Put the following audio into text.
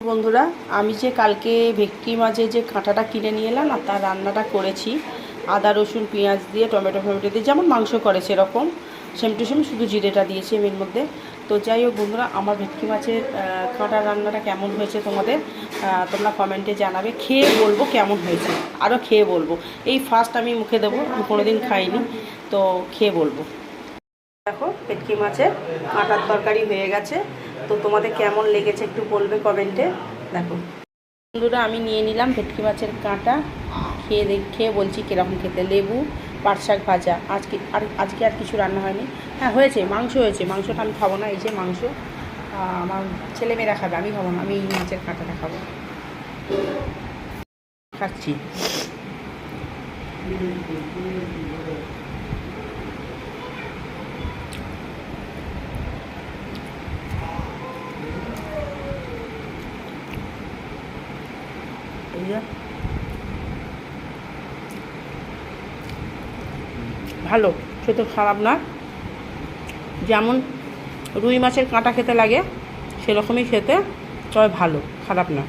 বন্ধুরা, আমি যে কালকে ভেটকি মাছের যে কাঁটাটা কিনে নিয়ে এলাম আর তার রান্নাটা করেছি আদা রসুন পেঁয়াজ দিয়ে টমেটো দিয়ে যেমন মাংস করে সেরকম সেম টু সেম, শুধু জিরেটা দিয়েছি এর মধ্যে। তো যাই হোক বন্ধুরা, আমার ভেটকি মাছের কাঁটার রান্নাটা কেমন হয়েছে তোমাদের তোমরা কমেন্টে জানাবে, খেয়ে বলবো কেমন হয়েছে, আরও খেয়ে বলবো। এই ফার্স্ট আমি মুখে দেবো, আমি কোনোদিন খাইনি, তো খেয়ে বলবো। দেখো, ভেটকি মাছের কাঁটার তরকারি হয়ে গেছে, তো তোমাদের কেমন লেগেছে একটু বলবে কমেন্টে। দেখো বন্ধুরা, আমি নিয়ে নিলাম ভেটকি মাছের কাঁটা, খেয়ে বলছি কীরকম খেতে। লেবু, পাট শাক ভাজা, আজকে আর কিছু রান্না হয়নি। হ্যাঁ হয়েছে, মাংস হয়েছে, মাংসটা আমি খাবো না, এই যে মাংস আমার ছেলেমেয়েরা খাবে, আমি খাবো না, আমি এই মাছের কাঁটাটা খাবো, খাচ্ছি। ভালো, খেতে খারাপ না, যেমন রুই মাছের কাঁটা খেতে লাগে সেরকমই খেতে, তবে ভালো, খারাপ না।